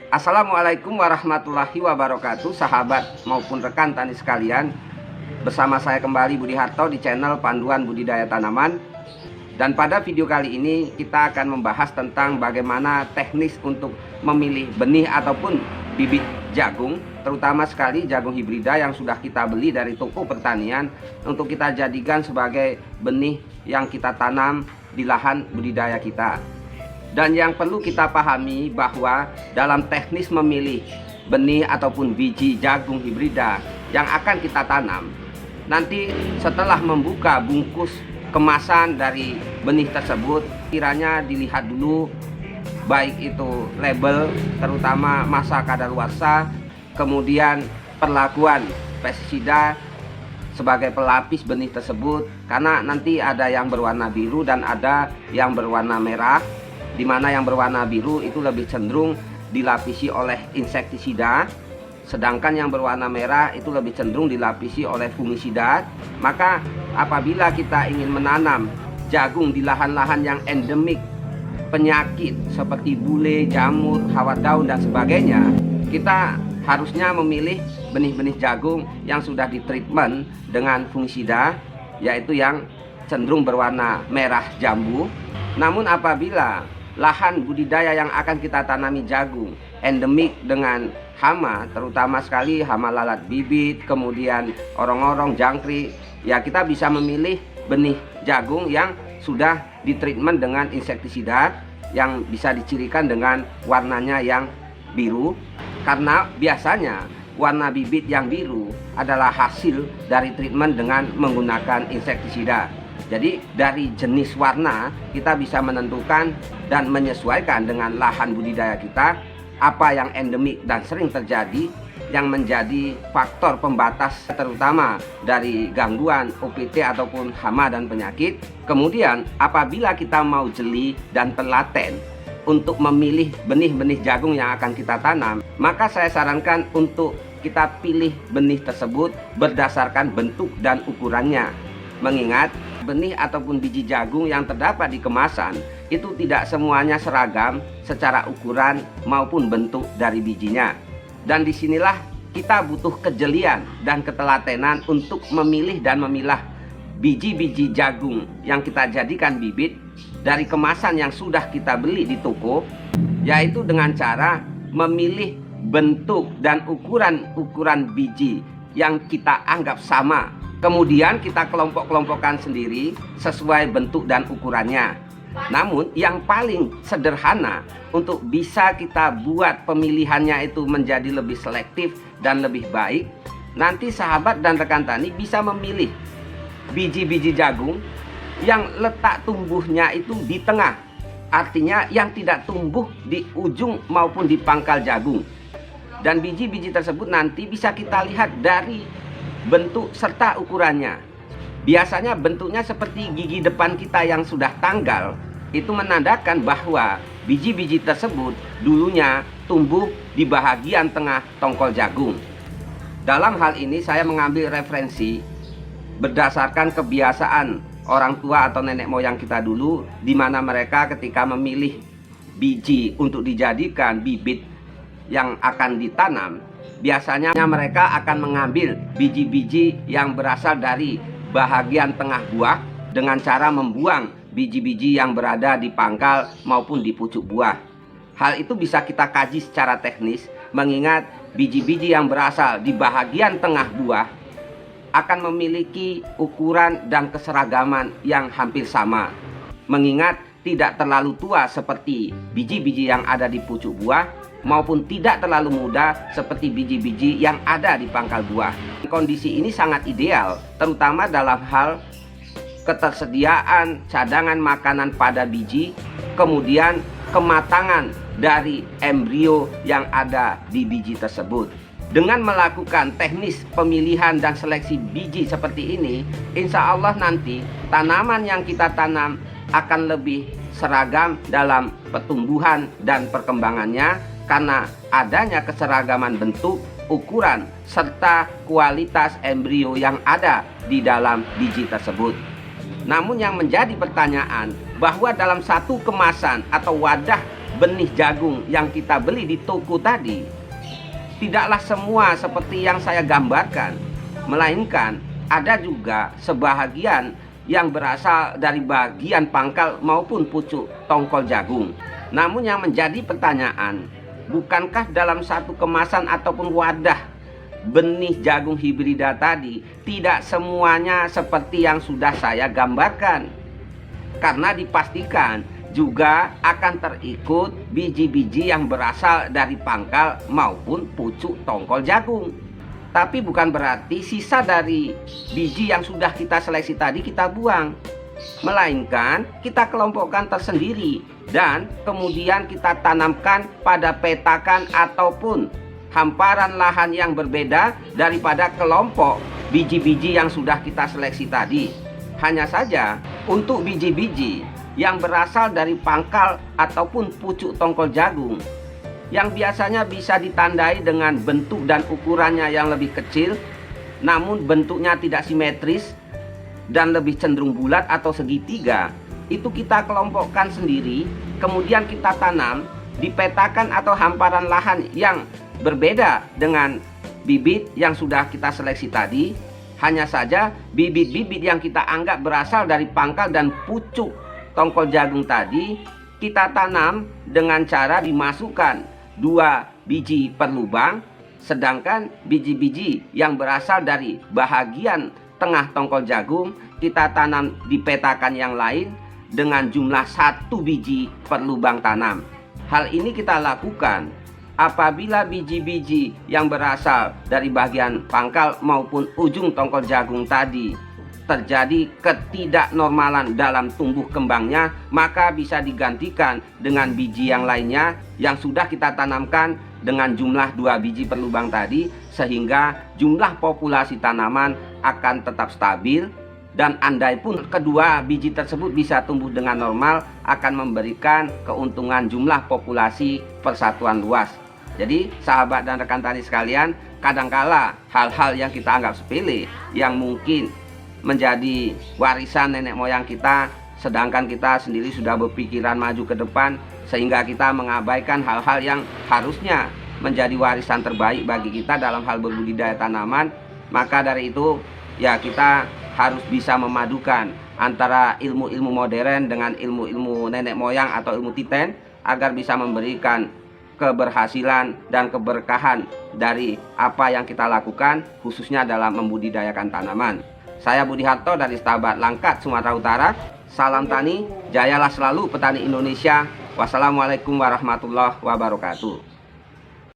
Assalamualaikum warahmatullahi wabarakatuh, sahabat maupun rekan tani sekalian. Bersama saya kembali Budi Harto di channel Panduan Budidaya Tanaman. Dan pada video kali ini kita akan membahas tentang bagaimana teknis untuk memilih benih ataupun bibit jagung, terutama sekali jagung hibrida yang sudah kita beli dari toko pertanian untuk kita jadikan sebagai benih yang kita tanam di lahan budidaya kita. Dan yang perlu kita pahami bahwa dalam teknis memilih benih ataupun biji jagung hibrida yang akan kita tanam, nanti setelah membuka bungkus kemasan dari benih tersebut, kiranya dilihat dulu baik itu label, terutama masa kadaluarsa, kemudian perlakuan pestisida sebagai pelapis benih tersebut, karena nanti ada yang berwarna biru dan ada yang berwarna merah, di mana yang berwarna biru itu lebih cenderung dilapisi oleh insektisida, sedangkan yang berwarna merah itu lebih cenderung dilapisi oleh fungisida. Maka apabila kita ingin menanam jagung di lahan-lahan yang endemik penyakit seperti bule, jamur, hawat daun dan sebagainya, kita harusnya memilih benih-benih jagung yang sudah ditreatment dengan fungisida, yaitu yang cenderung berwarna merah jambu. Namun apabila lahan budidaya yang akan kita tanami jagung endemik dengan hama, terutama sekali hama lalat bibit, kemudian orong-orong, jangkrik, ya kita bisa memilih benih jagung yang sudah ditreatment dengan insektisida yang bisa dicirikan dengan warnanya yang biru, karena biasanya warna bibit yang biru adalah hasil dari treatment dengan menggunakan insektisida. Jadi dari jenis warna kita bisa menentukan dan menyesuaikan dengan lahan budidaya kita apa yang endemik dan sering terjadi yang menjadi faktor pembatas terutama dari gangguan OPT ataupun hama dan penyakit. Kemudian apabila kita mau jeli dan telaten untuk memilih benih-benih jagung yang akan kita tanam, maka saya sarankan untuk kita pilih benih tersebut berdasarkan bentuk dan ukurannya. Mengingat benih ataupun biji jagung yang terdapat di kemasan itu tidak semuanya seragam secara ukuran maupun bentuk dari bijinya. Dan disinilah kita butuh kejelian dan ketelatenan untuk memilih dan memilah biji-biji jagung yang kita jadikan bibit dari kemasan yang sudah kita beli di toko, yaitu dengan cara memilih bentuk dan ukuran biji yang kita anggap sama. Kemudian kita kelompok-kelompokkan sendiri sesuai bentuk dan ukurannya. Namun yang paling sederhana untuk bisa kita buat pemilihannya itu menjadi lebih selektif dan lebih baik, nanti sahabat dan rekan tani bisa memilih biji-biji jagung yang letak tumbuhnya itu di tengah. Artinya yang tidak tumbuh di ujung maupun di pangkal jagung. Dan biji-biji tersebut nanti bisa kita lihat dari bentuk serta ukurannya. Biasanya bentuknya seperti gigi depan kita yang sudah tanggal, itu menandakan bahwa biji-biji tersebut dulunya tumbuh di bahagian tengah tongkol jagung. Dalam hal ini saya mengambil referensi berdasarkan kebiasaan orang tua atau nenek moyang kita dulu, di mana mereka ketika memilih biji untuk dijadikan bibit yang akan ditanam, biasanya mereka akan mengambil biji-biji yang berasal dari bahagian tengah buah dengan cara membuang biji-biji yang berada di pangkal maupun di pucuk buah. Hal itu bisa kita kaji secara teknis, mengingat biji-biji yang berasal di bahagian tengah buah akan memiliki ukuran dan keseragaman yang hampir sama, mengingat tidak terlalu tua seperti biji-biji yang ada di pucuk buah maupun tidak terlalu muda seperti biji-biji yang ada di pangkal buah. Kondisi ini sangat ideal, terutama dalam hal ketersediaan cadangan makanan pada biji, kemudian kematangan dari embrio yang ada di biji tersebut. Dengan melakukan teknis pemilihan dan seleksi biji seperti ini, insya Allah nanti tanaman yang kita tanam akan lebih seragam dalam pertumbuhan dan perkembangannya, karena adanya keseragaman bentuk, ukuran, serta kualitas embrio yang ada di dalam biji tersebut. Namun yang menjadi pertanyaan, bahwa dalam satu kemasan atau wadah benih jagung yang kita beli di toko tadi tidaklah semua seperti yang saya gambarkan, melainkan ada juga sebahagian yang berasal dari bagian pangkal maupun pucuk tongkol jagung. Namun yang menjadi pertanyaan, bukankah dalam satu kemasan ataupun wadah benih jagung hibrida tadi tidak semuanya seperti yang sudah saya gambarkan? Karena dipastikan juga akan terikut biji-biji yang berasal dari pangkal maupun pucuk tongkol jagung. Tapi bukan berarti sisa dari biji yang sudah kita seleksi tadi kita buang, melainkan kita kelompokkan tersendiri dan kemudian kita tanamkan pada petakan ataupun hamparan lahan yang berbeda daripada kelompok biji-biji yang sudah kita seleksi tadi. Hanya saja untuk biji-biji yang berasal dari pangkal ataupun pucuk tongkol jagung yang biasanya bisa ditandai dengan bentuk dan ukurannya yang lebih kecil, namun bentuknya tidak simetris dan lebih cenderung bulat atau segitiga, itu kita kelompokkan sendiri, kemudian kita tanam di petakan atau hamparan lahan yang berbeda dengan bibit yang sudah kita seleksi tadi. Hanya saja bibit-bibit yang kita anggap berasal dari pangkal dan pucuk tongkol jagung tadi kita tanam dengan cara dimasukkan 2 biji per lubang, sedangkan biji-biji yang berasal dari bahagian tengah tongkol jagung kita tanam di petakan yang lain dengan jumlah 1 biji per lubang tanam. Hal ini kita lakukan apabila biji-biji yang berasal dari bagian pangkal maupun ujung tongkol jagung tadi terjadi ketidaknormalan dalam tumbuh kembangnya, maka bisa digantikan dengan biji yang lainnya yang sudah kita tanamkan dengan jumlah 2 biji per lubang tadi, sehingga jumlah populasi tanaman akan tetap stabil. Dan andai pun kedua biji tersebut bisa tumbuh dengan normal, akan memberikan keuntungan jumlah populasi persatuan luas. Jadi sahabat dan rekan tani sekalian, kadangkala hal-hal yang kita anggap sepele yang mungkin menjadi warisan nenek moyang kita, sedangkan kita sendiri sudah berpikiran maju ke depan, sehingga kita mengabaikan hal-hal yang harusnya menjadi warisan terbaik bagi kita dalam hal berbudidaya tanaman. Maka dari itu ya kita harus bisa memadukan antara ilmu-ilmu modern dengan ilmu-ilmu nenek moyang atau ilmu titen, agar bisa memberikan keberhasilan dan keberkahan dari apa yang kita lakukan, khususnya dalam membudidayakan tanaman. Saya Budi Harto dari Stabat Langkat, Sumatera Utara. Salam tani, jayalah selalu petani Indonesia. Wassalamualaikum warahmatullahi wabarakatuh.